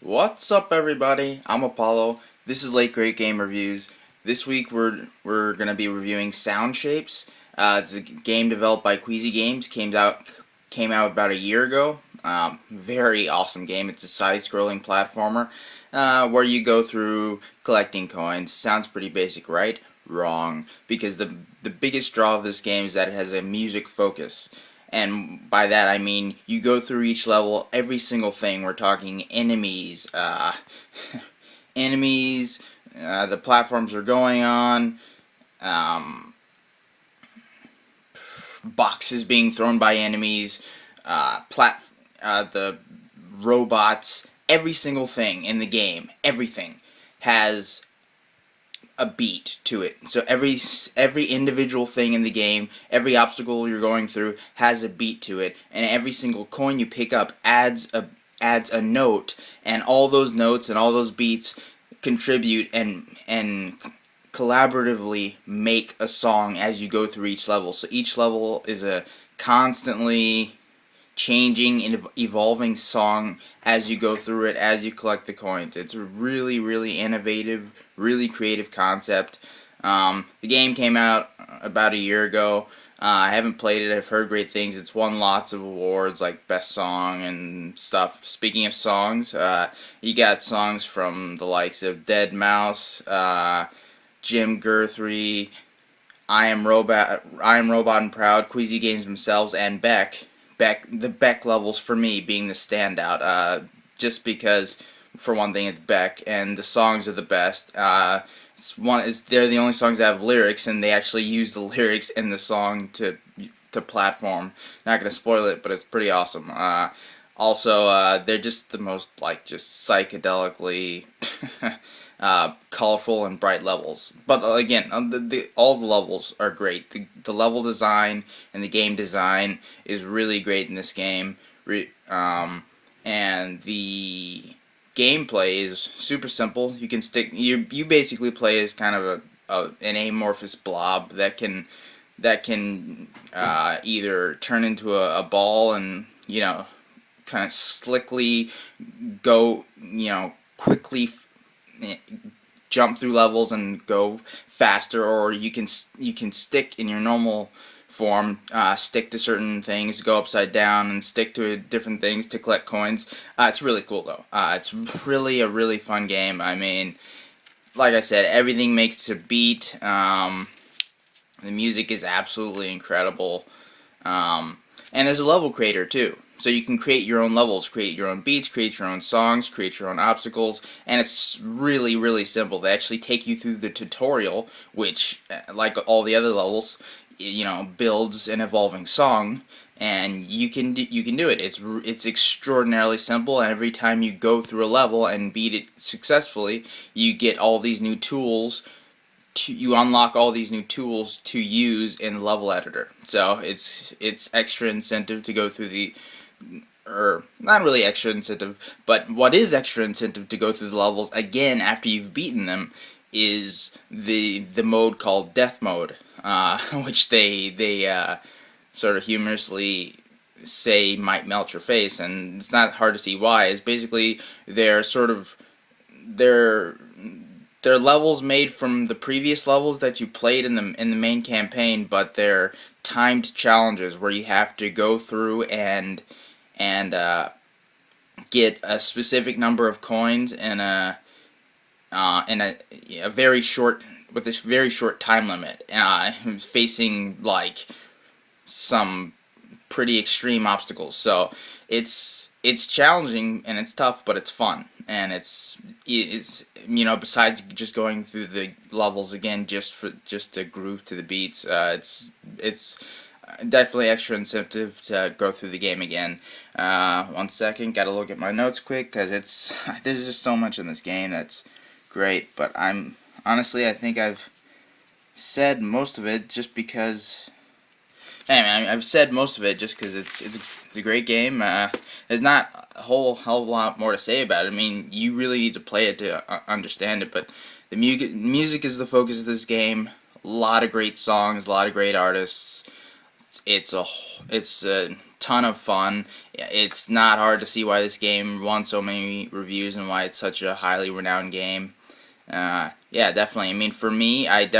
What's up, everybody? I'm Apollo. This is Late Great Game Reviews. This week we're gonna be reviewing Sound Shapes. It's a game developed by Queasy Games. Came out about a year ago. Very awesome game. It's a side-scrolling platformer where you go through collecting coins. Sounds pretty basic, right? Wrong, because the biggest draw of this game is that it has a music focus. And by that I mean you go through each level, every single thing. We're talking enemies, enemies, the platforms are going on, um, boxes being thrown by enemies, the robots. Every single thing in the game, everything has a beat to it. So every individual thing in the game, every obstacle you're going through has a beat to it, and every single coin you pick up adds a note, and all those notes and all those beats contribute and collaboratively make a song as you go through each level. So each level is a constantly changing and evolving song as you go through it, as you collect the coins. It's a really, really innovative, really creative concept. The game came out about a year ago. I haven't played it. I've heard great things. It's won lots of awards like Best Song and stuff. Speaking of songs, you got songs from the likes of Dead Mouse, Jim Guthrie, I Am Robot and Proud, Queasy Games themselves, and the Beck levels for me being the standout, just because, for one thing, it's Beck, and the songs are the best. They're the only songs that have lyrics, and they actually use the lyrics in the song to platform. Not gonna spoil it, but it's pretty awesome. Also, they're just the most just psychedelically colorful and bright levels. But again, all the levels are great. The level design and the game design is really great in this game. And the gameplay is super simple. You basically play as kind of an amorphous blob that can either turn into a ball and kind of slickly go quickly jump through levels and go faster, or you can stick in your normal form, stick to certain things, go upside down, and stick to different things to collect coins. It's really cool though. It's really a really fun game. I mean, like I said, everything makes a beat. The music is absolutely incredible. And there's a level creator too. So you can create your own levels, create your own beats, create your own songs, create your own obstacles, and it's really, really simple. They actually take you through the tutorial, which, like all the other levels, builds an evolving song, and you can do it. It's extraordinarily simple, and every time you go through a level and beat it successfully, you get all these new tools. You unlock all these new tools to use in the level editor. So it's extra incentive to go through or not really extra incentive, but what is extra incentive to go through the levels again after you've beaten them is the mode called Death Mode, which they sort of humorously say might melt your face, and it's not hard to see why. It's basically they're levels made from the previous levels that you played in the main campaign, but they're timed challenges where you have to go through and get a specific number of coins in a very short with this very short time limit, facing like some pretty extreme obstacles. So it's challenging and it's tough, but it's fun, and it's besides just going through the levels again just to groove to the beats, it's definitely extra incentive to go through the game again. 1 second, gotta look at my notes quick because there's just so much in this game that's great. But I think I've said most of it just because. Anyway, I've said most of it just because it's a great game. There's not a whole hell of a lot more to say about it. I mean, you really need to play it to understand it. But the music is the focus of this game. A lot of great songs, a lot of great artists. it's a ton of fun. It's not hard to see why this game won so many reviews and why it's such a highly renowned game. Yeah, definitely. I mean, for me, I'd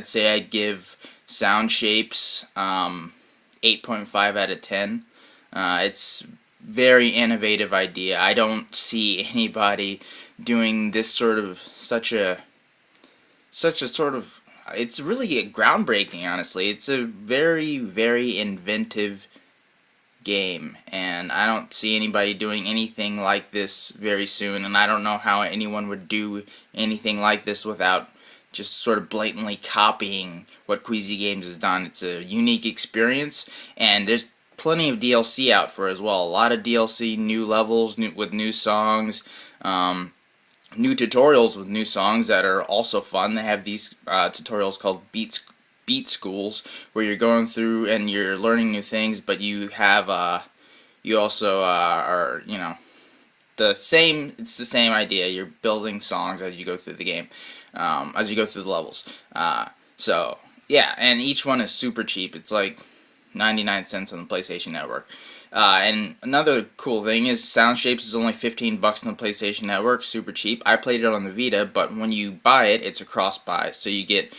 say I'd give Sound Shapes 8.5 out of 10. It's very innovative idea. I don't see anybody doing this such a sort of it's really groundbreaking, honestly. It's a very, very inventive game, and I don't see anybody doing anything like this very soon, and I don't know how anyone would do anything like this without just sort of blatantly copying what Queasy Games has done. It's a unique experience, and there's plenty of DLC out for it as well. A lot of DLC, new levels with new songs, new tutorials with new songs that are also fun. They have these tutorials called beat schools, where you're going through and you're learning new things, but you have you also are, you know, the same. It's the same idea. You're building songs as you go through the game, as you go through the levels. So yeah, and each one is super cheap. It's like 99 cents on the PlayStation Network. And another cool thing is Soundshapes is only $15 on the PlayStation Network, super cheap. I played it on the Vita, but when you buy it, it's a cross buy, so you get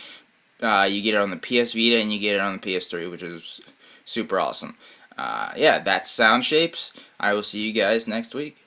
it on the PS Vita and you get it on the PS3, which is super awesome. Yeah, that's Sound Shapes. I will see you guys next week.